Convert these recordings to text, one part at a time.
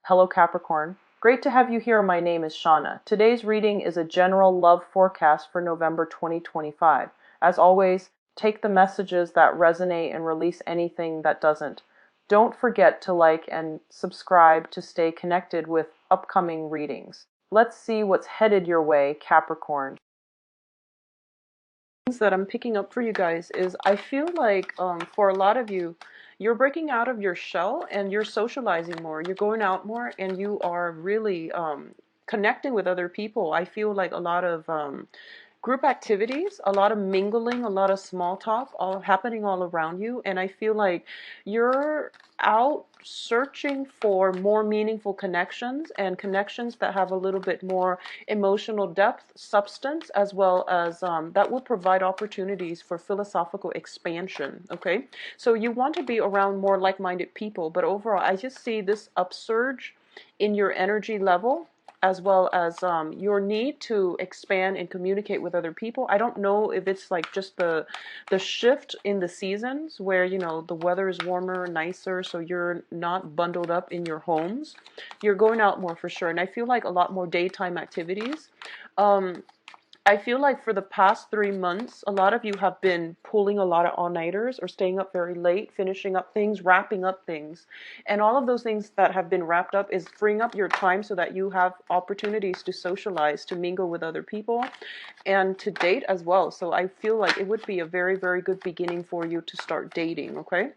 Hello Capricorn. Great to have you here. My name is Shauna. Today's reading is a general love forecast for November 2025. As always, take the messages that resonate and release anything that doesn't. Don't forget to like and subscribe to stay connected with upcoming readings. Let's see what's headed your way, Capricorn. That I'm picking up for you guys is I feel like for a lot of you, you're breaking out of your shell and you're socializing more. You're going out more and you are really connecting with other people. I feel like a lot of group activities, a lot of mingling, a lot of small talk, all happening all around you. And I feel like you're out searching for more meaningful connections and connections that have a little bit more emotional depth, substance, as well as that will provide opportunities for philosophical expansion. Okay, so you want to be around more like-minded people, but overall, I just see this upsurge in your energy level, as well as your need to expand and communicate with other people. I don't know if it's like just the shift in the seasons where, you know, the weather is warmer, nicer, so you're not bundled up in your homes. You're going out more for sure. And I feel like a lot more daytime activities. I feel like for the past 3 months, a lot of you have been pulling a lot of all-nighters or staying up very late, finishing up things, wrapping up things. And all of those things that have been wrapped up is freeing up your time so that you have opportunities to socialize, to mingle with other people, and to date as well. So I feel like it would be a very, very good beginning for you to start dating, okay?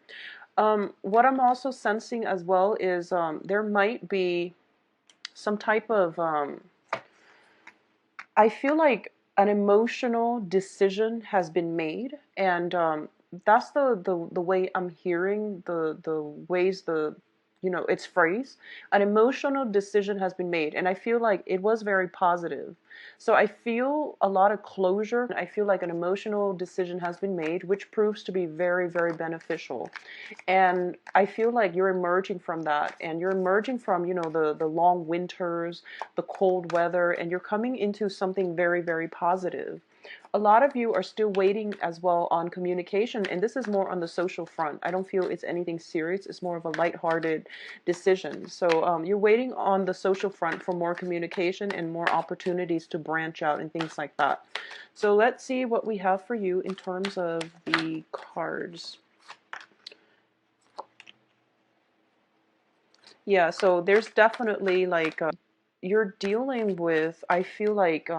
What I'm also sensing as well is there might be some type of... I feel like an emotional decision has been made, and that's the way I'm hearing the ways the it's phrased. An emotional decision has been made, and I feel like it was very positive. So I feel a lot of closure. I feel like an emotional decision has been made, which proves to be very, very beneficial. And I feel like you're emerging from that, and you're emerging from, the long winters, the cold weather, and you're coming into something very, very positive. A lot of you are still waiting as well on communication, and this is more on the social front. I don't feel it's anything serious. It's more of a lighthearted decision. So you're waiting on the social front for more communication and more opportunities to branch out and things like that. So let's see what we have for you in terms of the cards. Yeah, so there's definitely like you're dealing with, I feel like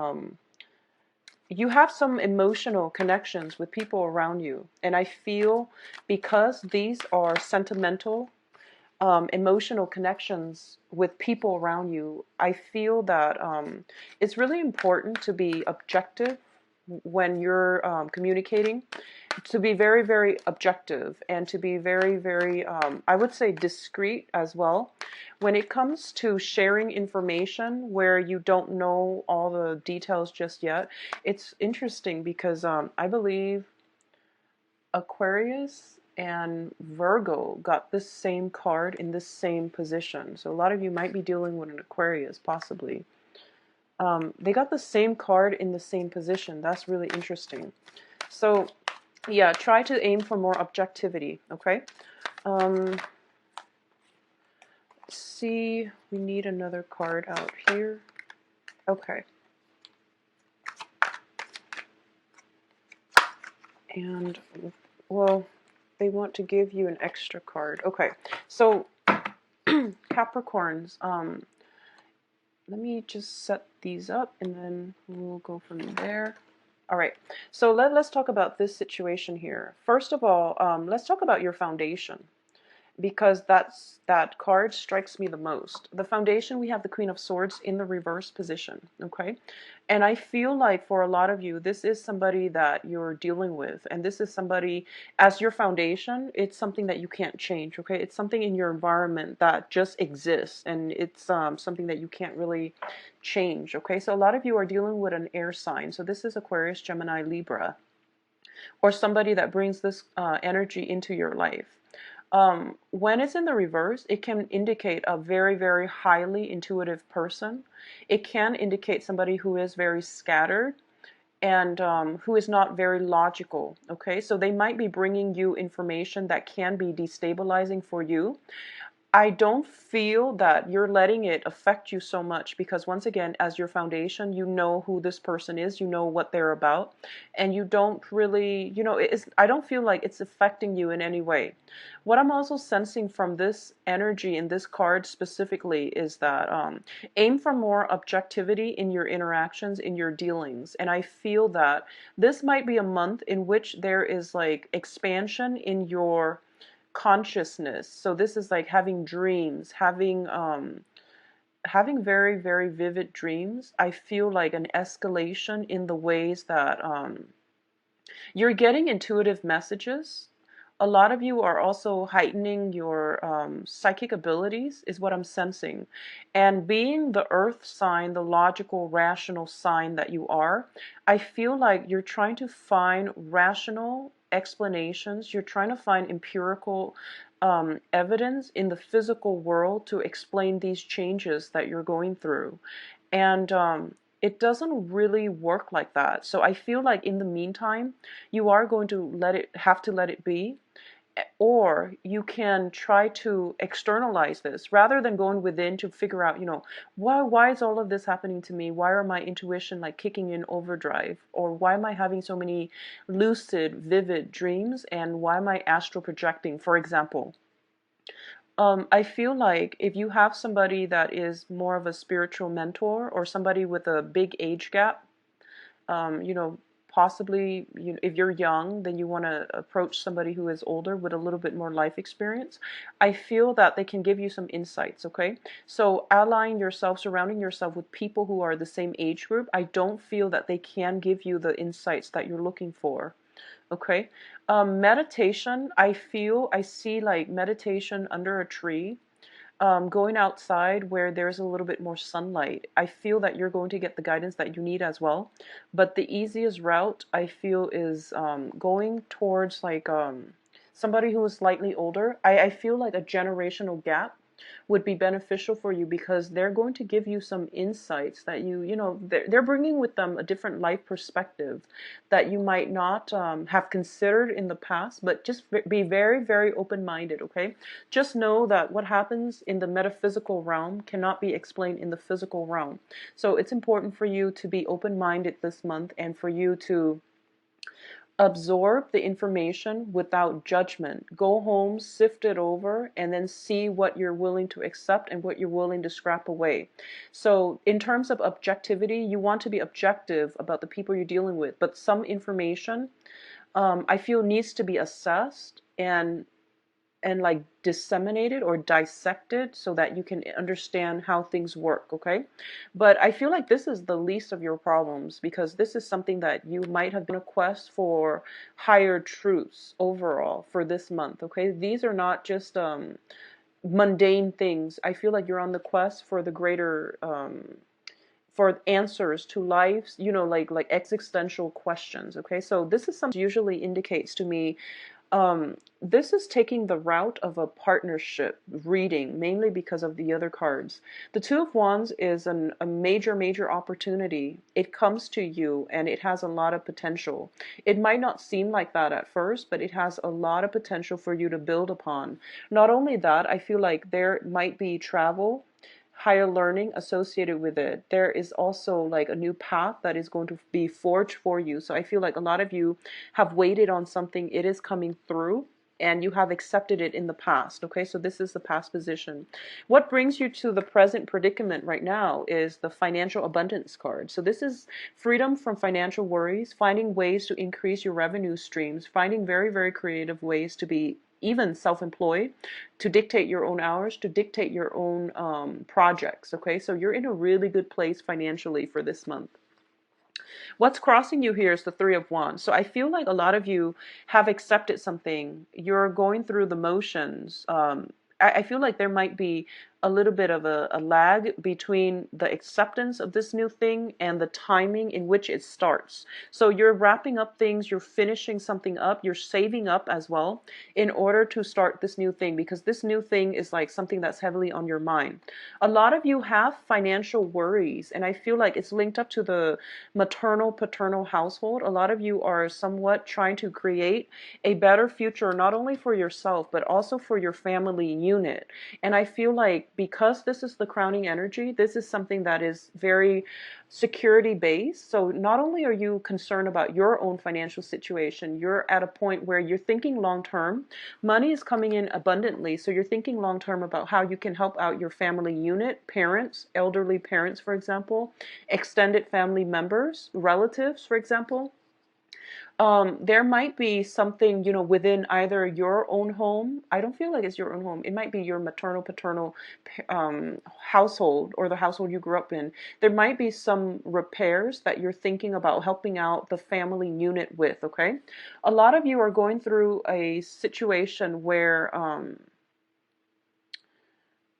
you have some emotional connections with people around you. And I feel because these are sentimental, emotional connections with people around you, I feel that it's really important to be objective when you're communicating, to be very, very objective, and to be very, very, I would say, discreet as well. When it comes to sharing information where you don't know all the details just yet, it's interesting because I believe Aquarius and Virgo got this same card in this same position. So a lot of you might be dealing with an Aquarius, possibly. They got the same card in the same position. That's really interesting. So yeah, try to aim for more objectivity, okay? Let's see, we need another card out here. Okay. And, well, they want to give you an extra card. Okay, so Capricorns, let me just set these up and then we'll go from there. All right, so let's talk about this situation here. First of all, let's talk about your foundation, because that card strikes me the most. The foundation, we have the Queen of Swords in the reverse position, okay? And I feel like for a lot of you, this is somebody that you're dealing with, and this is somebody, as your foundation, it's something that you can't change, okay? It's something in your environment that just exists, and it's something that you can't really change, okay? So a lot of you are dealing with an air sign. So this is Aquarius, Gemini, Libra, or somebody that brings this energy into your life. When it's in the reverse, it can indicate a very, very highly intuitive person. It can indicate somebody who is very scattered and who is not very logical, okay? So they might be bringing you information that can be destabilizing for you. I don't feel that you're letting it affect you so much because once again, as your foundation, you know who this person is, you know what they're about, and you don't really, I don't feel like it's affecting you in any way. What I'm also sensing from this energy in this card specifically is that aim for more objectivity in your interactions, in your dealings. And I feel that this might be a month in which there is like expansion in your consciousness. So this is like having dreams, having very, very vivid dreams. I feel like an escalation in the ways that you're getting intuitive messages. A lot of you are also heightening your psychic abilities, is what I'm sensing. And being the earth sign, the logical, rational sign that you are, I feel like you're trying to find rational explanations. You're trying to find empirical evidence in the physical world to explain these changes that you're going through. And it doesn't really work like that. So I feel like in the meantime, you are going to have to let it be, or you can try to externalize this rather than going within to figure out, why is all of this happening to me? Why are my intuition like kicking in overdrive? Or why am I having so many lucid, vivid dreams? And why am I astral projecting, for example? I feel like if you have somebody that is more of a spiritual mentor or somebody with a big age gap, you know, possibly if you're young, then you want to approach somebody who is older with a little bit more life experience. I feel that they can give you some insights, okay? So allying yourself, surrounding yourself with people who are the same age group, I don't feel that they can give you the insights that you're looking for. Okay. Meditation, I see like meditation under a tree, going outside where there's a little bit more sunlight. I feel that you're going to get the guidance that you need as well. But the easiest route I feel is going towards like somebody who is slightly older. I feel like a generational gap would be beneficial for you because they're going to give you some insights that they're bringing with them a different life perspective that you might not have considered in the past, but just be very, very open-minded, okay? Just know that what happens in the metaphysical realm cannot be explained in the physical realm. So it's important for you to be open-minded this month and for you to absorb the information without judgment. Go home, sift it over, and then see what you're willing to accept and what you're willing to scrap away. So in terms of objectivity, you want to be objective about the people you're dealing with, but some information I feel needs to be assessed and like disseminated or dissected so that you can understand how things work, okay? But I feel like this is the least of your problems because this is something that you might have been on a quest for higher truths overall for this month, okay? These are not just mundane things. I feel like you're on the quest for the greater for answers to life's, like existential questions, okay? So this is something usually indicates to me this is taking the route of a partnership reading, mainly because of the other cards. The Two of Wands is a major, major opportunity. It comes to you and it has a lot of potential. It might not seem like that at first, but it has a lot of potential for you to build upon. Not only that, I feel like there might be travel, higher learning associated with it. There is also like a new path that is going to be forged for you. So I feel like a lot of you have waited on something. It is coming through and you have accepted it in the past. Okay, so this is the past position. What brings you to the present predicament right now is the financial abundance card. So this is freedom from financial worries, finding ways to increase your revenue streams, finding very, very creative ways to be even self-employed, to dictate your own hours, to dictate your own projects. Okay, so you're in a really good place financially for this month. What's crossing you here is the Three of Wands. So I feel like a lot of you have accepted something. You're going through the motions. I feel like there might be a little bit of a lag between the acceptance of this new thing and the timing in which it starts. So you're wrapping up things, you're finishing something up, you're saving up as well in order to start this new thing, because this new thing is like something that's heavily on your mind. A lot of you have financial worries, and I feel like it's linked up to the maternal paternal household. A lot of you are somewhat trying to create a better future, not only for yourself, but also for your family unit. And I feel like because this is the crowning energy, this is something that is very security based. So not only are you concerned about your own financial situation, you're at a point where you're thinking long term. Money is coming in abundantly, so you're thinking long term about how you can help out your family unit, parents, elderly parents, for example, extended family members, relatives, for example. There might be something, within either your own home. I don't feel like it's your own home. It might be your maternal, paternal household, or the household you grew up in. There might be some repairs that you're thinking about helping out the family unit with, okay? A lot of you are going through a situation where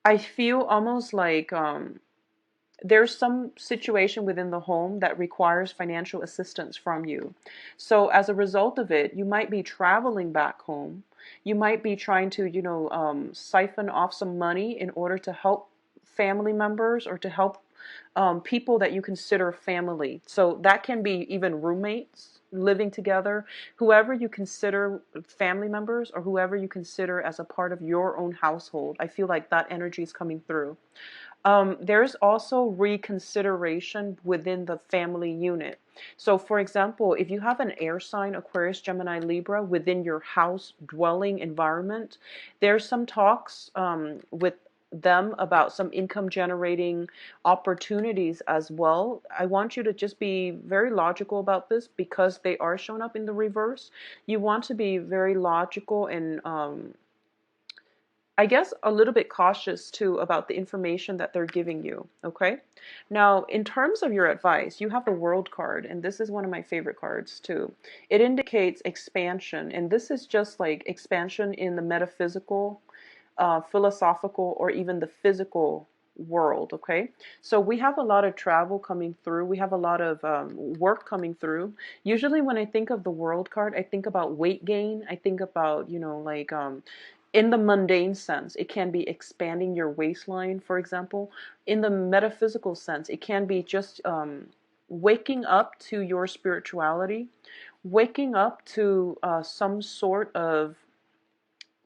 I feel almost like there's some situation within the home that requires financial assistance from you. So as a result of it, you might be traveling back home. You might be trying to, siphon off some money in order to help family members, or to help people that you consider family. So that can be even roommates living together, whoever you consider family members, or whoever you consider as a part of your own household. I feel like that energy is coming through. There's also reconsideration within the family unit. So, for example, if you have an air sign, Aquarius, Gemini, Libra, within your house dwelling environment, there's some talks with them about some income generating opportunities as well. I want you to just be very logical about this, because they are shown up in the reverse. You want to be very logical and I guess a little bit cautious too about the information that they're giving you, okay? Now, in terms of your advice, you have the World card, and this is one of my favorite cards too. It indicates expansion, and this is just like expansion in the metaphysical, philosophical, or even the physical world, okay? So we have a lot of travel coming through. We have a lot of work coming through. Usually when I think of the World card, I think about weight gain. I think about, like in the mundane sense, it can be expanding your waistline, for example. In the metaphysical sense, it can be just waking up to your spirituality, waking up to some sort of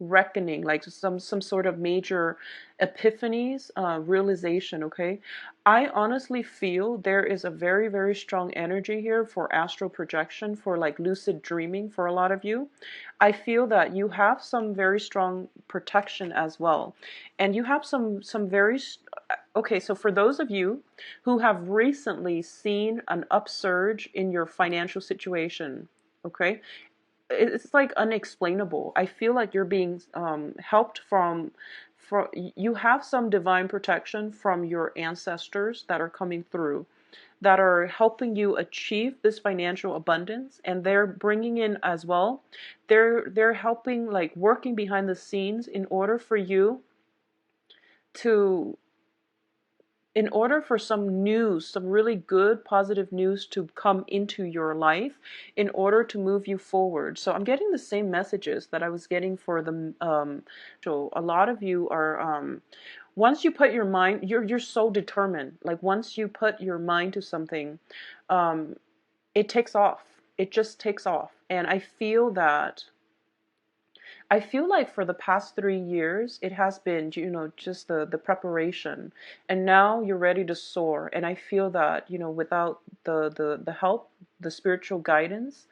reckoning, like some sort of major epiphanies, realization, okay? I honestly feel there is a very, very strong energy here for astral projection, for like lucid dreaming for a lot of you. I feel that you have some very strong protection as well. And you have some very, okay, so for those of you who have recently seen an upsurge in your financial situation, okay, it's like unexplainable. I feel like you're being helped from you have some divine protection from your ancestors that are coming through, that are helping you achieve this financial abundance, and they're bringing in as well. They're helping, like working behind the scenes in order for you to in order for some news, some really good, positive news to come into your life in order to move you forward. So I'm getting the same messages that I was getting for the, so a lot of you are, once you put your mind, you're so determined. Like once you put your mind to something, it takes off. It just takes off. And I feel like for the past 3 years, it has been, just the preparation. And now you're ready to soar. And I feel that, without the help, the spiritual guidance,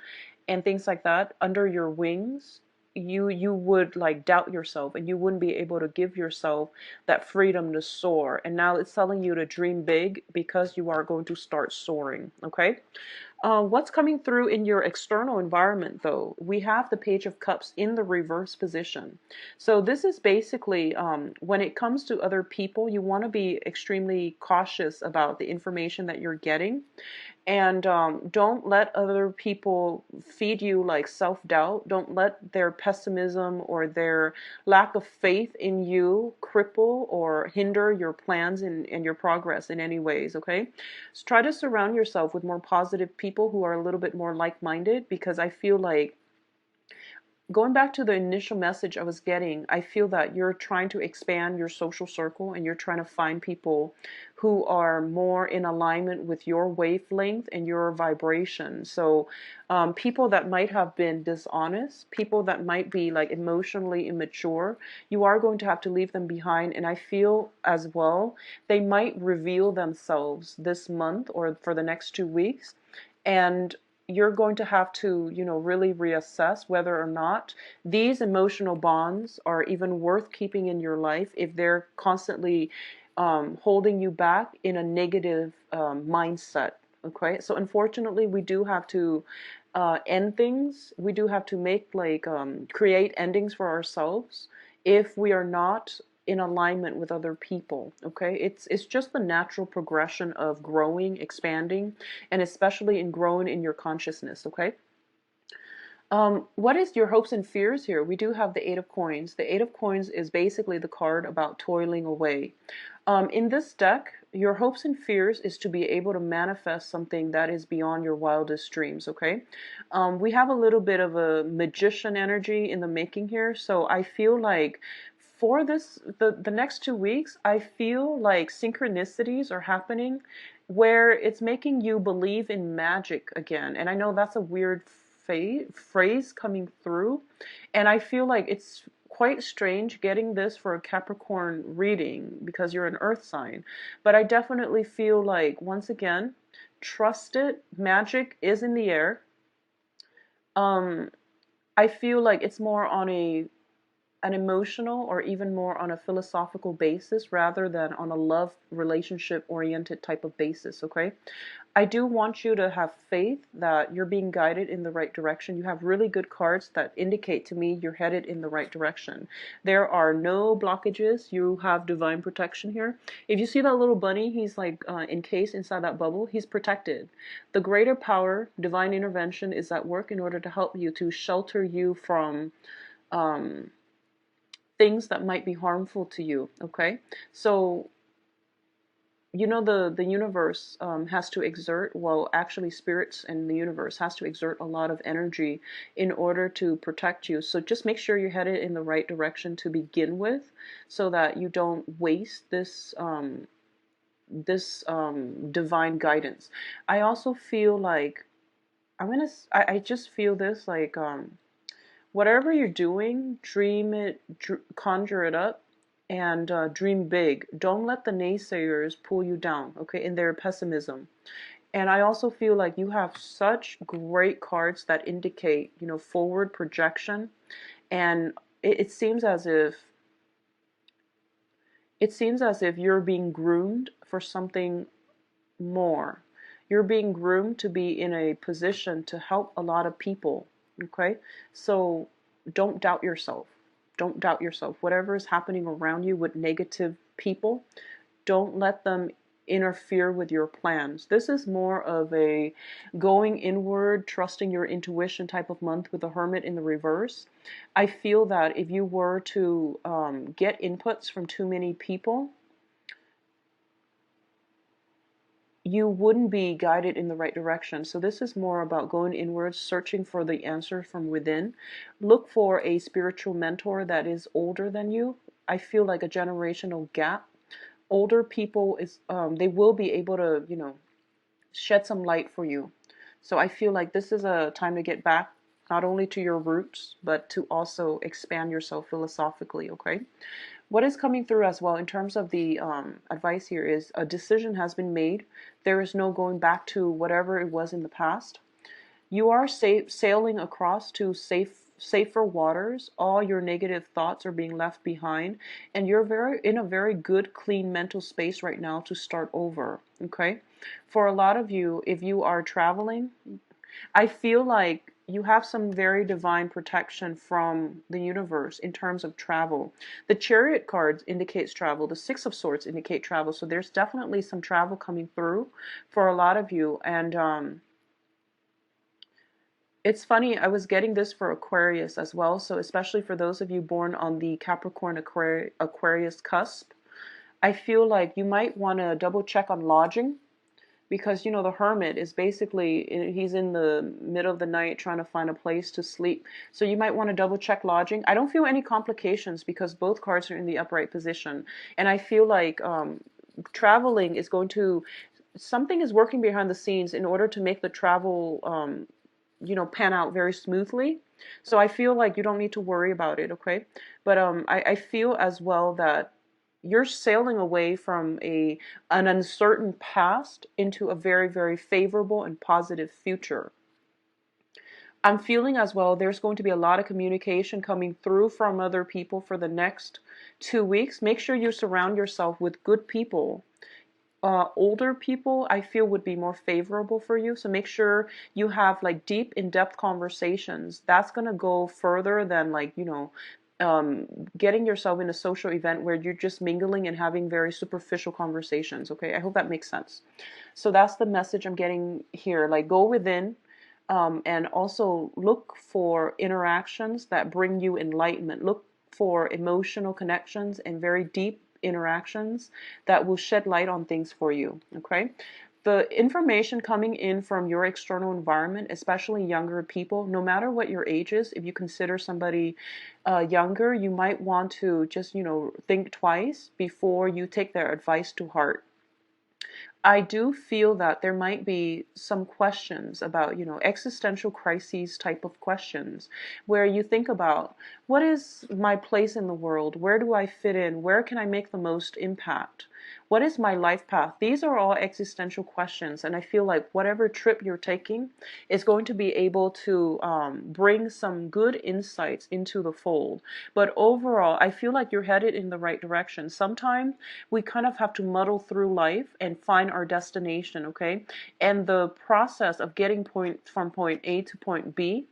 and things like that under your wings, you would like doubt yourself, and you wouldn't be able to give yourself that freedom to soar. And now it's telling you to dream big, because you are going to start soaring, okay? What's coming through in your external environment, though? We have the Page of Cups in the reverse position. So this is basically when it comes to other people, you want to be extremely cautious about the information that you're getting. And don't let other people feed you like self-doubt. Don't let their pessimism or their lack of faith in you cripple or hinder your plans and your progress in any ways, okay? So try to surround yourself with more positive people who are a little bit more like-minded, because I feel like, going back to the initial message I was getting, I feel that you're trying to expand your social circle and you're trying to find people who are more in alignment with your wavelength and your vibration. So people that might have been dishonest, people that might be like emotionally immature, you are going to have to leave them behind. And I feel as well, they might reveal themselves this month or for the next 2 weeks. And you're going to have to, really reassess whether or not these emotional bonds are even worth keeping in your life if they're constantly holding you back in a negative mindset. Okay, so unfortunately, we do have to end things. We do have to make create endings for ourselves if we are not in alignment with other people. Okay, it's just the natural progression of growing, expanding, and especially in growing in your consciousness. Okay. What is your hopes and fears here? We do have the Eight of Coins. The Eight of Coins is basically the card about toiling away. In this deck, your hopes and fears is to be able to manifest something that is beyond your wildest dreams, okay? We have a little bit of a magician energy in the making here, so I feel like for the next 2 weeks, I feel like synchronicities are happening where it's making you believe in magic again. And I know that's a weird phrase coming through, and I feel like it's quite strange getting this for a Capricorn reading because you're an earth sign. But I definitely feel like, once again, trust it. Magic is in the air. I feel like it's more on an emotional or even more on a philosophical basis rather than on a love relationship oriented type of basis, okay? I do want you to have faith that you're being guided in the right direction. You have really good cards that indicate to me you're headed in the right direction. There are no blockages. You have divine protection here. If you see that little bunny, he's like encased inside that bubble. He's protected. The greater power, divine intervention, is at work in order to help you, to shelter you from things that might be harmful to you, okay? So the universe has to exert, well, actually spirits and the universe has to exert a lot of energy in order to protect you. So just make sure you're headed in the right direction to begin with, so that you don't waste this divine guidance. I also feel like I just feel this like whatever you're doing, dream it, conjure it up, and dream big. Don't let the naysayers pull you down, okay, in their pessimism. And I also feel like you have such great cards that indicate, forward projection. And it seems as if you're being groomed for something more. You're being groomed to be in a position to help a lot of people. Okay? So don't doubt yourself. Don't doubt yourself. Whatever is happening around you with negative people, don't let them interfere with your plans. This is more of a going inward, trusting your intuition type of month with the Hermit in the reverse. I feel that if you were to get inputs from too many people, you wouldn't be guided in the right direction. So this is more about going inwards, searching for the answer from within. Look for a spiritual mentor that is older than you. I feel like a generational gap. Older people they will be able to, shed some light for you. So I feel like this is a time to get back not only to your roots, but to also expand yourself philosophically, okay? What is coming through as well in terms of the advice here is a decision has been made. There is no going back to whatever it was in the past. You are sailing across to safe safer waters. All your negative thoughts are being left behind, and you're very in a very good, clean mental space right now to start over. Okay, for a lot of you, if you are traveling, I feel like you have some very divine protection from the universe in terms of travel. The Chariot cards indicates travel. The Six of Swords indicate travel. So there's definitely some travel coming through for a lot of you. And it's funny, I was getting this for Aquarius as well. So especially for those of you born on the Capricorn Aquarius cusp, I feel like you might want to double check on lodging, because you know the hermit is basically, he's in the middle of the night trying to find a place to sleep, so you might want to double check lodging. I don't feel any complications because both cards are in the upright position, and I feel like traveling is going to, something is working behind the scenes in order to make the travel pan out very smoothly. So I feel like you don't need to worry about it, okay? But I feel as well that you're sailing away from an uncertain past into a very, very favorable and positive future. I'm feeling as well there's going to be a lot of communication coming through from other people for the next 2 weeks. Make sure you surround yourself with good people. Older people, I feel, would be more favorable for you. So make sure you have like deep, in-depth conversations. That's going to go further than getting yourself in a social event where you're just mingling and having very superficial conversations. Okay, I hope that makes sense. So that's the message I'm getting here. Like, go within, and also look for interactions that bring you enlightenment. Look for emotional connections and very deep interactions that will shed light on things for you. Okay, the information coming in from your external environment, especially younger people, no matter what your age is, if you consider somebody younger, you might want to just think twice before you take their advice to heart. I do feel that there might be some questions about, existential crises type of questions, where you think about, what is my place in the world? Where do I fit in? Where can I make the most impact? What is my life path? These are all existential questions, and I feel like whatever trip you're taking is going to be able to bring some good insights into the fold. But overall, I feel like you're headed in the right direction. Sometimes we kind of have to muddle through life and find our destination, okay? And the process of getting from point A to point B,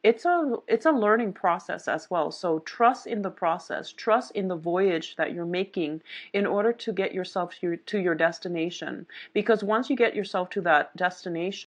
it's a learning process as well. So trust in the process, trust in the voyage that you're making in order to get yourself to your destination. Because once you get yourself to that destination,